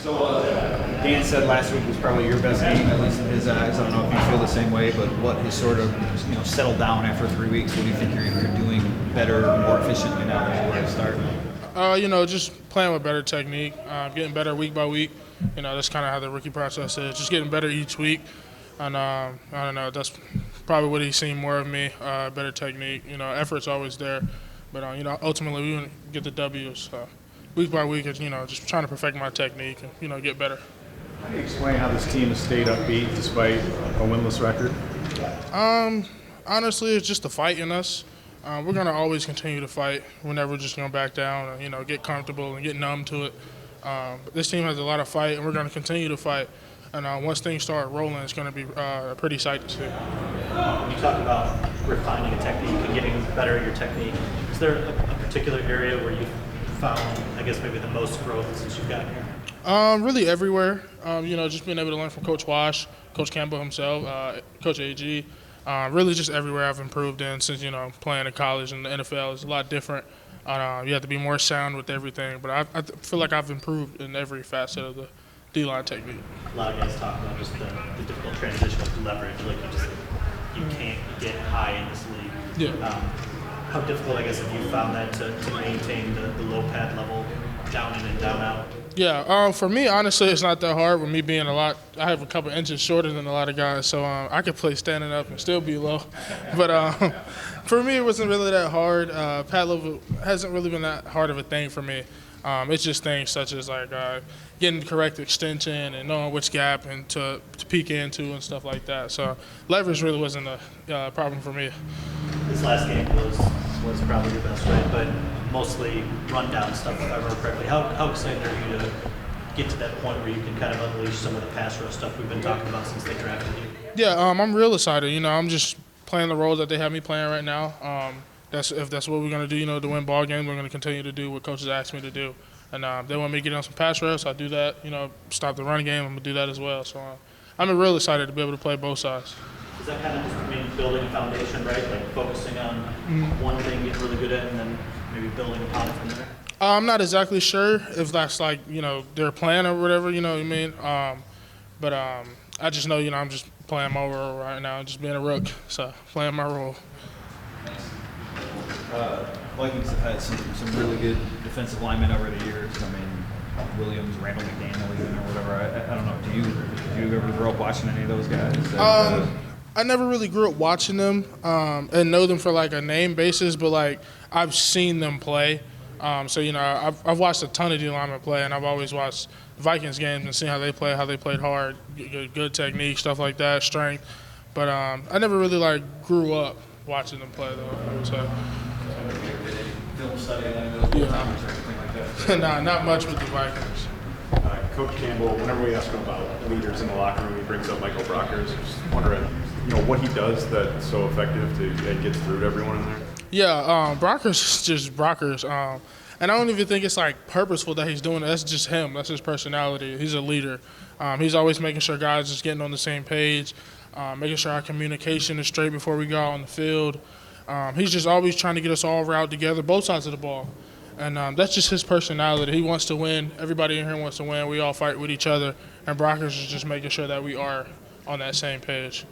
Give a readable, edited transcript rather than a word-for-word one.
So Dan said last week was probably your best game, at least in his eyes. I don't know if you feel the same way, but what has sort of settled down after 3 weeks? What do you think you're doing better, more efficiently now than you were at the start? Just playing with better technique, getting better week by week. That's kind of how the rookie process is. Just getting better each week. And I don't know, that's probably what he's seen more of me, better technique. Effort's always there. But, ultimately we want to get the W's. Week by week, just trying to perfect my technique and, get better. How do you explain how this team has stayed upbeat despite a winless record? Honestly, it's just the fight in us. We're going to always continue to fight. We're never just going to back down and, get comfortable and get numb to it. This team has a lot of fight, and we're going to continue to fight. And once things start rolling, it's going to be a pretty sight to see. When you talk about refining a technique and getting better at your technique, is there a particular area where you found, I guess, maybe the most growth since you've gotten here? Really everywhere. Just being able to learn from Coach Wash, Coach Campbell himself, Coach AG. Really just everywhere I've improved in since, playing in college and the NFL is a lot different. You have to be more sound with everything. But I feel like I've improved in every facet of the D-line technique. A lot of guys talk about just the difficult transition of leverage. Like you can't get high in this league. Yeah. How difficult, I guess, have you found that to maintain the low pad level down in and down out? Yeah, for me, honestly, it's not that hard. With me being I have a couple inches shorter than a lot of guys, so I could play standing up and still be low. But for me, it wasn't really that hard. Pad level hasn't really been that hard of a thing for me. It's just things such as like getting the correct extension and knowing which gap and to peek into and stuff like that. So leverage really wasn't a problem for me. This last game was probably your best, right? But mostly rundown stuff, if I remember correctly. How excited are you to get to that point where you can kind of unleash some of the pass rush stuff we've been talking about since they drafted you? Yeah, I'm real excited. I'm just playing the roles that they have me playing right now. If that's what we're going to do, to win ball games, we're going to continue to do what coaches asked me to do. And they want me to get on some pass rush, I'll do that. Stop the run game, I'm going to do that as well. So I'm real excited to be able to play both sides. Does that kind of just mean building a foundation, right? Like focusing on one thing, getting really good at, and then maybe building upon it from there? I'm not exactly sure if that's like, their plan or whatever, you know what I mean? But I just know, I'm just playing my role right now, just being a rook. So playing my role. Vikings have had some really good defensive linemen over the years. I mean, Williams, Randall McNeill, even or whatever. I don't know. Do you ever grow up watching any of those guys? I never really grew up watching them and know them for like a name basis, but like I've seen them play. So I've watched a ton of D linemen play, and I've always watched Vikings games and seen how they play, how they played hard, good technique, stuff like that, strength. But I never really like grew up watching them play though. I would say. Film study like those times or anything like that? Nah, not much with the Vikings. Coach Campbell, whenever we ask him about leaders in the locker room, he brings up Michael Brockers. Just wondering, what he does that's so effective to get through to everyone in there. Yeah, Brockers is just Brockers. And I don't even think it's like purposeful that he's doing it. That's just him. That's his personality. He's a leader. He's always making sure guys just getting on the same page, making sure our communication is straight before we go out on the field. He's just always trying to get us all routed together, both sides of the ball. And that's just his personality. He wants to win. Everybody in here wants to win. We all fight with each other. And Brockers is just making sure that we are on that same page.